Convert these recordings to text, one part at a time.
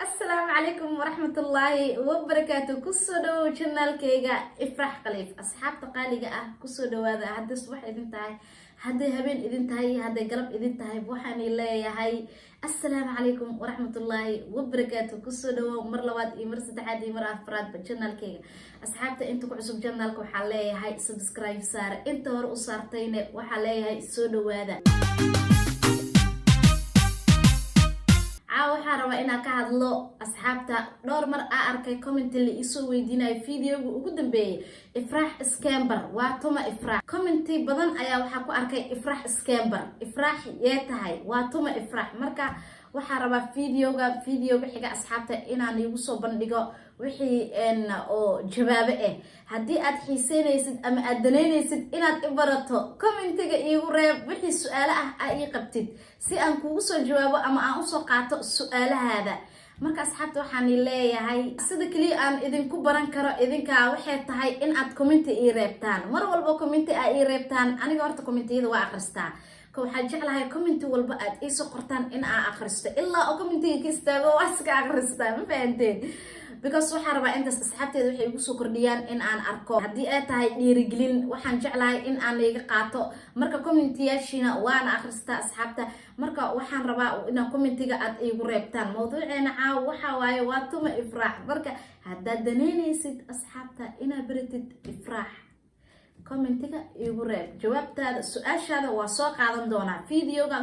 السلام عليكم ورحمة الله وبركاته. كسودو channel كيغا افرح قليف اصحاب تقاليغا كسودو هذا هدي صبح idin tahay هدي هبين idin tahay هدي قلب idin tahay waxaan leeyahay السلام عليكم ورحمة الله وبركاته. كسودو مر لباد iyo mar saddexaad iyo mar afraad channel كيغا asxaabta inta ku cusub channelka waxaa leeyahay subscribe saar inta hore u saartayna waxaa leeyahay soo dhawaada. waxaan rabaa inaan ka hadlo asxaabta dhowr mar arkay comment la isoo weydiinay fiidiyoga ugu dambeeyay ifraax scamber waa tuma ifraax comment badan ayaa waxa ku arkay ifraax scamber ifraax yee tahay waa tuma ifraax marka waxaan rabaa fiidiyoga xiga asxaabta inaan igu soo bandhigo wixii oo jawaabo haddii aad xiiseynaysid ama aad danaynaysid inaad i barato commentiga iigu reeb wixii su'aalo ii qabtid si aan kuugu soo jawaabo ama aan usoo qaato su'aalahaada. marka asxaabta waxaan leeyahay sida kaliya aan idinku baran karo idinka waxay tahay in aad comment ii reebtaan mar walba comment ii reebtaan aniga horta commentiyada waa akhristaa waxaan jeclahay comment walba aad ii soo qortaan in aan akhristo ilaa oo commentiga ka istaago waa iska akhristaa ma fahanteen because waxaan rabaa intaas asxaabteeda waxay igu soo kordhiyaan in aan arko haddii ay tahay dhiirigelin waxaan jeclahay in aan iga qaato marka commentiyaashiina waan akhristaa asxaabta marka waxaan rabaa in commentiga aad iigu reebtaan mawduuceena caaw waxa waaye waa tuma ifraax marka haddaad danaynaysid asxaabta inaad baratid ifraax commentiga iigu reeb jawaabtaada su'aashaada waa soo qaadan doonaa fiidiyoga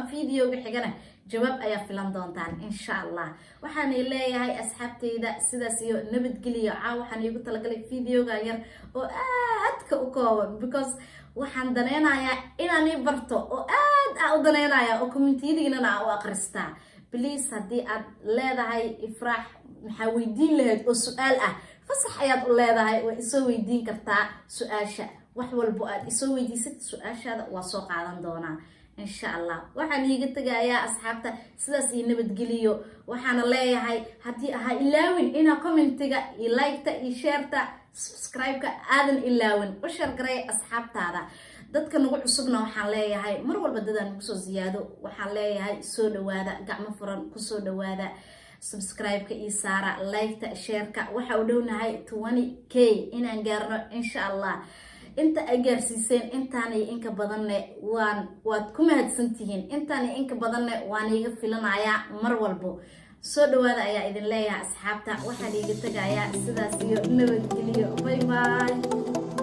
xigana jawaab ayaa filan doontaan insha Allah. waxaan leeyahay asxaabteyda sidaas iyo nabadgeliyo waxaan iigu talagalay fiidiyoga yar oo aadka u kooban because waxaan daneynayaa inaan ii barto oo aad u daneynayaa oo commentiyadiina aan u akhristaa. please haddii aad leedahay ifraax maxaa weydiin lahayd oo su'aal fasax ayaad u leedahay way isoo weydiin kartaa su'aasha wax walba aad isoo weydiisid su'aashaada waa soo qaadan doonaa insha Allah. waxaan iiga tagayaa asxaabta sidaas iyo nabadgeliyo waxaana leeyahay haddii ilaawin ina commentiga iyo like-ta iyo share-ta subscribe-ka aadan ilaawin u share garay asxaabtaada dadka nagu cusubna waxaan leeyahay mar walba dadaan ugu soo ziyaado waxaan leeyahay soo dhawaada gacmo furan ku soo dhawaada subscribe-ka iyo saara like-ta share-ka waxa u dhownahay 20k inaan gaarno insha Allah. inta ay gaarsiiseen intaanay inka badanne waad ku mahadsantihiin intaanay inka badanne waan iiga filanayaa mar walbo soo dhawaada ayaa idin leeyahay asxaabta waxaan iiga tagayaa sidaas iyo nabadgeliyo bye bye.